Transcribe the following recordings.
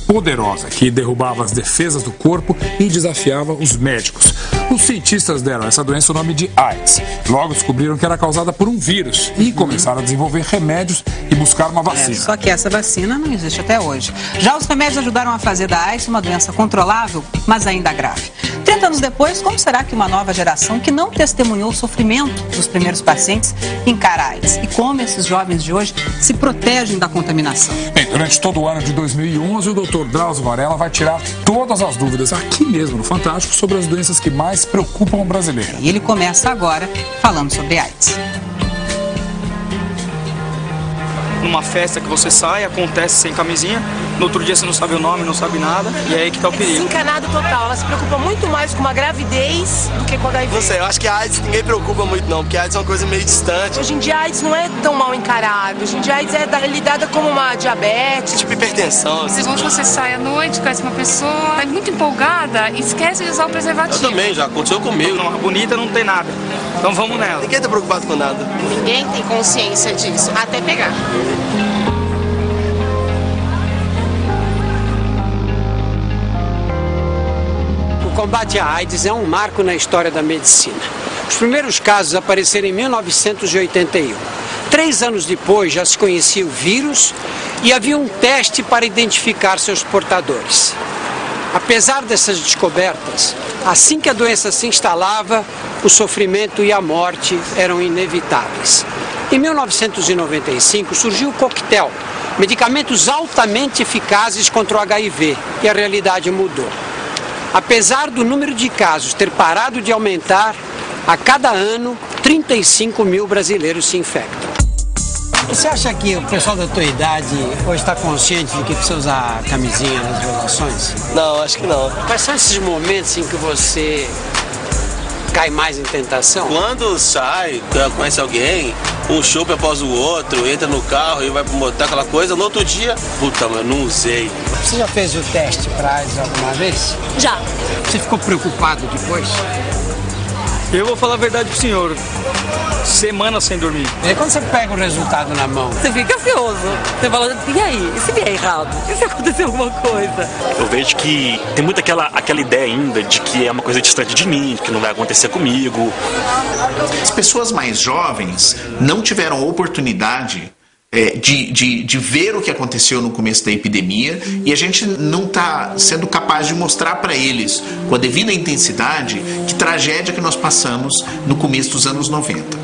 Poderosa que derrubava as defesas do corpo e desafiava os médicos. Os cientistas deram a essa doença o nome de AIDS. Logo descobriram que era causada por um vírus e começaram a desenvolver remédios e buscar uma vacina. Só que essa vacina não existe até hoje. Já os remédios ajudaram a fazer da AIDS uma doença controlável, mas ainda grave. 30 anos depois, como será que uma nova geração que não testemunhou o sofrimento dos primeiros pacientes encara a AIDS? E como esses jovens de hoje se protegem da contaminação? Bem, durante todo o ano de 2011, o Dr. Drauzio Varela vai tirar todas as dúvidas aqui mesmo no Fantástico sobre as doenças que mais preocupam o brasileiro. E ele começa agora falando sobre AIDS. Numa festa que você sai, acontece sem camisinha, no outro dia você não sabe o nome, não sabe nada, e é aí que tá o perigo. Desencanado total, ela se preocupa muito mais com uma gravidez do que com a HIV. Não sei, eu acho que a AIDS ninguém preocupa muito não, porque a AIDS é uma coisa meio distante. Hoje em dia a AIDS não é tão mal encarado, hoje em dia a AIDS é lidada como uma diabetes. Tipo hipertensão. Assim. Se você sai à noite, conhece uma pessoa, tá muito empolgada, esquece de usar o preservativo. Eu também, já aconteceu comigo. Uma bonita não tem nada, então vamos nela. Ninguém tá preocupado com nada. Ninguém tem consciência disso, até pegar. O combate à AIDS é um marco na história da medicina. Os primeiros casos apareceram em 1981. 3 anos depois já se conhecia o vírus e havia um teste para identificar seus portadores. Apesar dessas descobertas, assim que a doença se instalava, o sofrimento e a morte eram inevitáveis. Em 1995 surgiu o coquetel, medicamentos altamente eficazes contra o HIV, e a realidade mudou. Apesar do número de casos ter parado de aumentar, a cada ano 35 mil brasileiros se infectam. Você acha que o pessoal da tua idade hoje está consciente de que precisa usar camisinha nas relações? Não, acho que não. Quais são esses momentos em que você cai mais em tentação? Quando sai, conhece alguém, um chope após o outro, entra no carro e vai pro motel, aquela coisa, no outro dia, puta, mas eu não usei. Você já fez o teste para AIDS alguma vez? Já. Você ficou preocupado depois? Eu vou falar a verdade pro senhor, semanas sem dormir. E quando você pega o resultado na mão? Você fica ansioso. Você fala, e aí? E se vier errado? E se acontecer alguma coisa? Eu vejo que tem muito aquela ideia ainda de que é uma coisa distante de mim, que não vai acontecer comigo. As pessoas mais jovens não tiveram oportunidade de ver o que aconteceu no começo da epidemia, e a gente não está sendo capaz de mostrar para eles, com a devida intensidade, que tragédia que nós passamos no começo dos anos 90.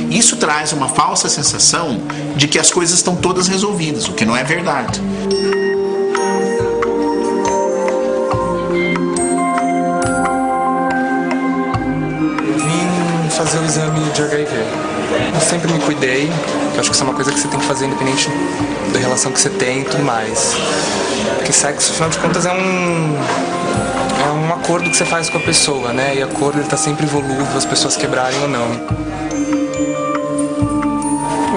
Isso traz uma falsa sensação de que as coisas estão todas resolvidas, o que não é verdade. Vim fazer o exame de HIV. Eu sempre me cuidei, eu acho que isso é uma coisa que você tem que fazer independente da relação que você tem e tudo mais. Porque sexo, afinal de contas, é um acordo que você faz com a pessoa, né? E acordo ele tá sempre volúvel, as pessoas quebrarem ou não.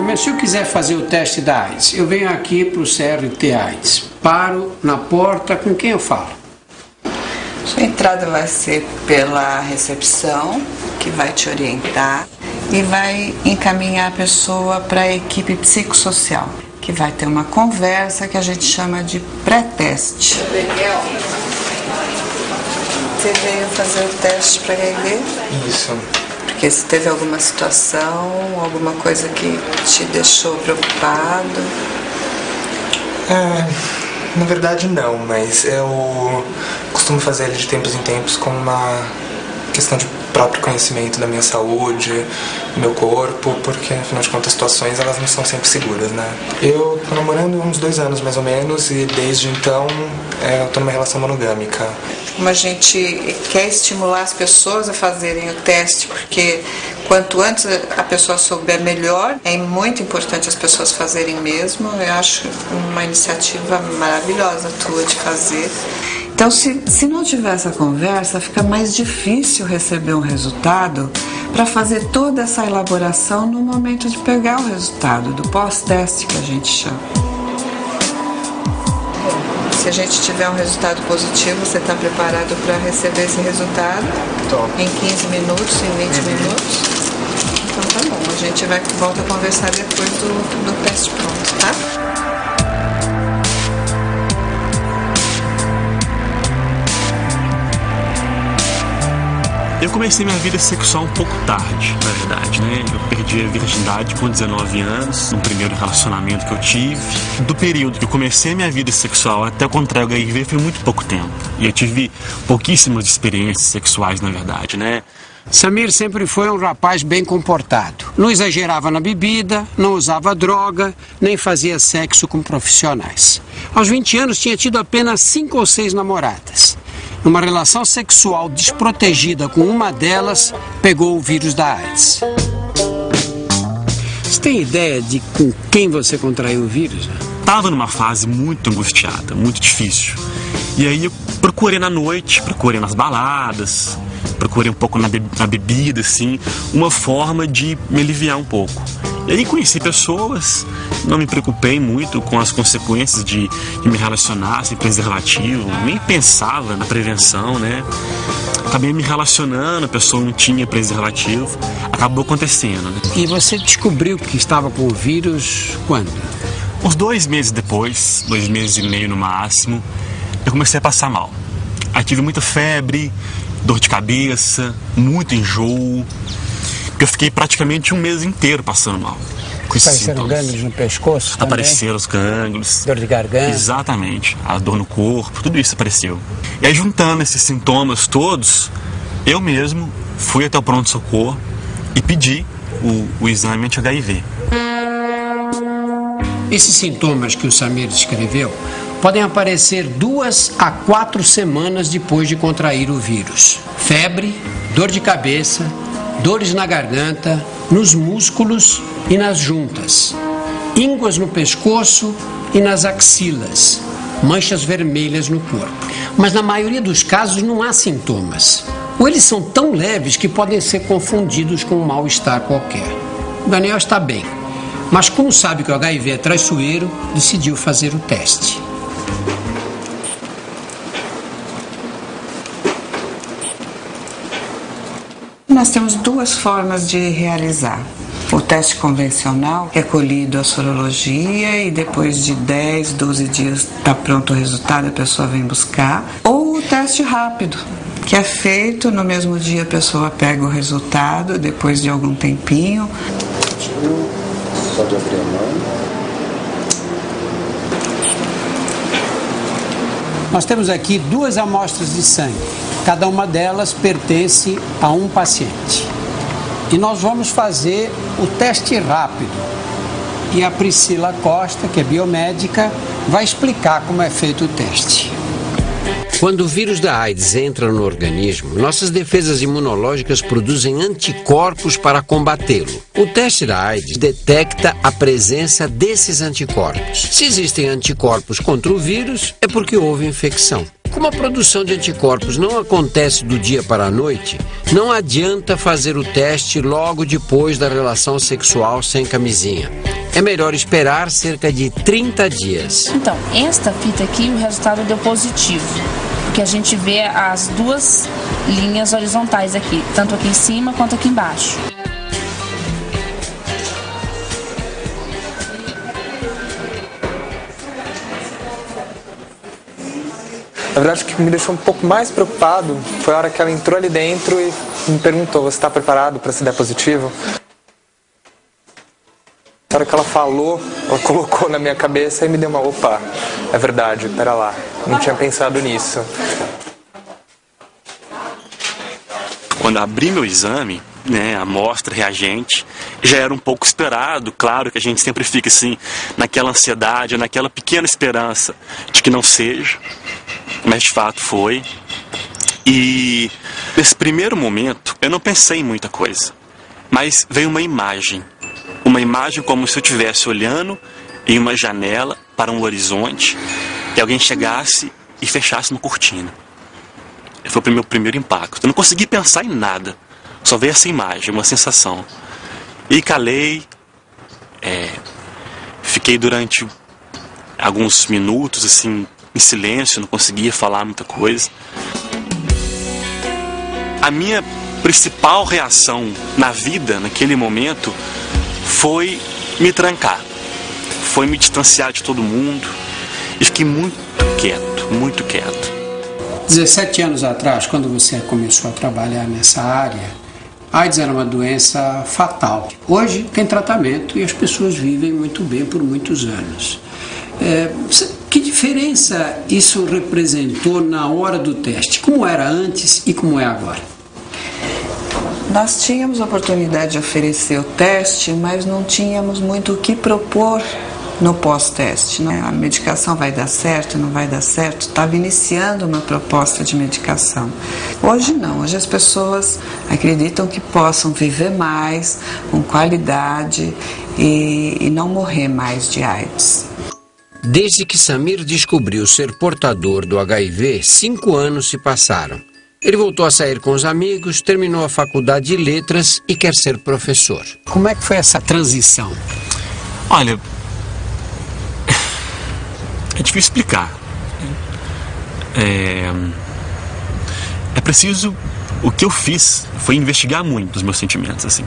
Mas se eu quiser fazer o teste da AIDS, eu venho aqui para o CRT AIDS, paro na porta, com quem eu falo? A entrada vai ser pela recepção, que vai te orientar e vai encaminhar a pessoa para a equipe psicossocial, que vai ter uma conversa que a gente chama de pré-teste. Você veio fazer o teste para HIV? Isso. Porque se teve alguma situação, alguma coisa que te deixou preocupado? Na verdade não, mas eu costumo fazer ele de tempos em tempos como uma questão de próprio conhecimento da minha saúde, do meu corpo, porque afinal de contas as situações elas não são sempre seguras, né? Eu tô namorando há uns 2 anos mais ou menos e desde então eu tô numa relação monogâmica. Como a gente quer estimular as pessoas a fazerem o teste, porque quanto antes a pessoa souber melhor, é muito importante as pessoas fazerem mesmo. Eu acho uma iniciativa maravilhosa tua de fazer. Então, se não tiver essa conversa, fica mais difícil receber um resultado para fazer toda essa elaboração no momento de pegar o resultado, do pós-teste que a gente chama. Se a gente tiver um resultado positivo, você está preparado para receber esse resultado? Tô. Em 15 minutos, em 20 minutos? Então tá bom, a gente volta a conversar depois do teste pronto, tá? Eu comecei minha vida sexual um pouco tarde, na verdade, né? Eu perdi a virgindade com 19 anos, no primeiro relacionamento que eu tive. Do período que eu comecei minha vida sexual até eu contrair o HIV foi muito pouco tempo. E eu tive pouquíssimas experiências sexuais, na verdade, né? Samir sempre foi um rapaz bem comportado. Não exagerava na bebida, não usava droga, nem fazia sexo com profissionais. Aos 20 anos tinha tido apenas 5 ou 6 namoradas. Numa relação sexual desprotegida com uma delas, pegou o vírus da AIDS. Você tem ideia de com quem você contraiu o vírus? Estava numa fase muito angustiada, muito difícil. E aí eu procurei na noite, procurei nas baladas, procurei um pouco na bebida, assim, uma forma de me aliviar um pouco. E aí conheci pessoas, não me preocupei muito com as consequências de me relacionar sem preservativo, nem pensava na prevenção, né? Acabei me relacionando, a pessoa não tinha preservativo, acabou acontecendo, né? E você descobriu que estava com o vírus quando? Uns 2 meses depois, 2 meses e meio no máximo, eu comecei a passar mal. Aí tive muita febre, dor de cabeça, muito enjoo. Eu fiquei praticamente um mês inteiro passando mal. Apareceram gânglios no pescoço também? Apareceram os gânglios. Dor de garganta? Exatamente. A dor no corpo, tudo isso apareceu. E aí, juntando esses sintomas todos, eu mesmo fui até o pronto-socorro e pedi o exame anti-HIV. Esses sintomas que o Samir descreveu podem aparecer 2 a 4 semanas depois de contrair o vírus. Febre, dor de cabeça, dores na garganta, nos músculos e nas juntas, ínguas no pescoço e nas axilas, manchas vermelhas no corpo. Mas na maioria dos casos não há sintomas, ou eles são tão leves que podem ser confundidos com um mal-estar qualquer. O Daniel está bem, mas como sabe que o HIV é traiçoeiro, decidiu fazer o teste. Nós temos 2 formas de realizar. O teste convencional é colhido a sorologia e depois de 10, 12 dias está pronto o resultado, a pessoa vem buscar. Ou o teste rápido, que é feito no mesmo dia, a pessoa pega o resultado depois de algum tempinho. Só de abrir a mão. Nós temos aqui 2 amostras de sangue. Cada uma delas pertence a um paciente. E nós vamos fazer o teste rápido. E a Priscila Costa, que é biomédica, vai explicar como é feito o teste. Quando o vírus da AIDS entra no organismo, nossas defesas imunológicas produzem anticorpos para combatê-lo. O teste da AIDS detecta a presença desses anticorpos. Se existem anticorpos contra o vírus, é porque houve infecção. Como a produção de anticorpos não acontece do dia para a noite, não adianta fazer o teste logo depois da relação sexual sem camisinha. É melhor esperar cerca de 30 dias. Então, esta fita aqui, o resultado deu positivo. Porque a gente vê as 2 linhas horizontais aqui, tanto aqui em cima quanto aqui embaixo. Na verdade, o que me deixou um pouco mais preocupado foi a hora que ela entrou ali dentro e me perguntou: você está preparado para se der positivo? Na hora que ela falou, ela colocou na minha cabeça e me deu uma: opa, é verdade, pera lá, não tinha pensado nisso. Quando abri meu exame, né, amostra, reagente, já era um pouco esperado. Claro que a gente sempre fica assim, naquela ansiedade, naquela pequena esperança de que não seja, mas de fato foi. E nesse primeiro momento eu não pensei em muita coisa, mas veio uma imagem como se eu estivesse olhando em uma janela para um horizonte e alguém chegasse e fechasse uma cortina. Foi o meu primeiro impacto. Eu não consegui pensar em nada, só veio essa imagem, uma sensação. E calei, fiquei durante alguns minutos assim em silêncio, não conseguia falar muita coisa. A minha principal reação na vida, naquele momento, foi me trancar, foi me distanciar de todo mundo e fiquei muito quieto, muito quieto. 17 anos atrás, quando você começou a trabalhar nessa área, AIDS era uma doença fatal. Hoje tem tratamento e as pessoas vivem muito bem por muitos anos. Que diferença isso representou na hora do teste? Como era antes e como é agora? Nós tínhamos a oportunidade de oferecer o teste, mas não tínhamos muito o que propor no pós-teste. A medicação vai dar certo, não vai dar certo? Estava iniciando uma proposta de medicação. Hoje não, hoje as pessoas acreditam que possam viver mais, com qualidade e não morrer mais de AIDS. Desde que Samir descobriu ser portador do HIV, 5 anos se passaram. Ele voltou a sair com os amigos, terminou a faculdade de letras e quer ser professor. Como é que foi essa transição? Olha, é difícil explicar. É preciso... O que eu fiz foi investigar muito os meus sentimentos, assim.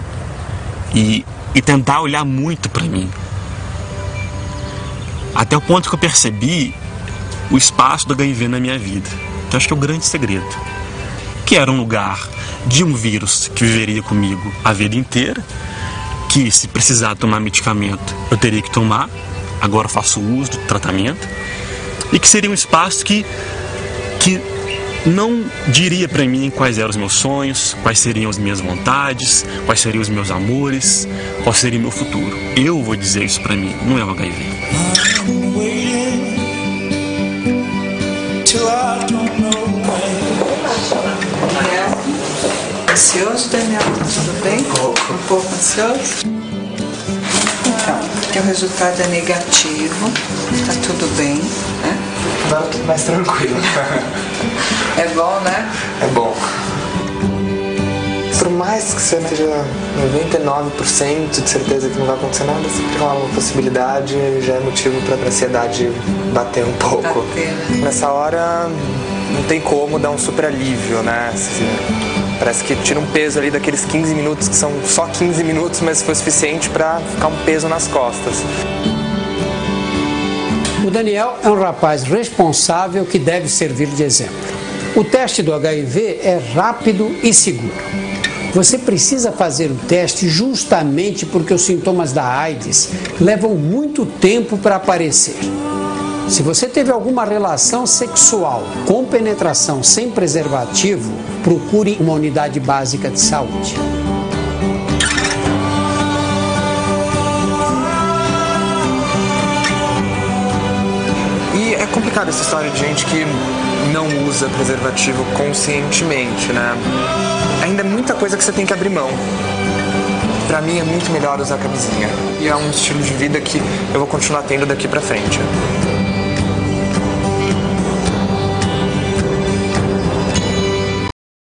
E tentar olhar muito pra mim. Até o ponto que eu percebi o espaço do HIV na minha vida. Que eu acho que é o grande segredo. Que era um lugar de um vírus que viveria comigo a vida inteira. Que se precisar tomar medicamento, eu teria que tomar. Agora eu faço uso do tratamento. E que seria um espaço que não diria pra mim quais eram os meus sonhos, quais seriam as minhas vontades, quais seriam os meus amores, qual seria o meu futuro. Eu vou dizer isso pra mim, não é o HIV. Ansioso, Daniel? Tudo bem? Um pouco ansioso? Então, porque o resultado é negativo, tá tudo bem, né? Agora tudo mais tranquilo. É bom, né? É bom. Por mais que você esteja 99% de certeza que não vai acontecer nada, sempre rola uma possibilidade, já é motivo para a ansiedade bater um pouco. Nessa hora não tem como dar um super alívio, né? Parece que tira um peso ali daqueles 15 minutos, que são só 15 minutos, mas foi suficiente para ficar um peso nas costas. O Daniel é um rapaz responsável que deve servir de exemplo. O teste do HIV é rápido e seguro. Você precisa fazer o teste justamente porque os sintomas da AIDS levam muito tempo para aparecer. Se você teve alguma relação sexual com penetração sem preservativo, procure uma unidade básica de saúde. E é complicado essa história de gente que não usa preservativo conscientemente, né? Ainda é muita coisa que você tem que abrir mão. Pra mim é muito melhor usar camisinha. E é um estilo de vida que eu vou continuar tendo daqui pra frente.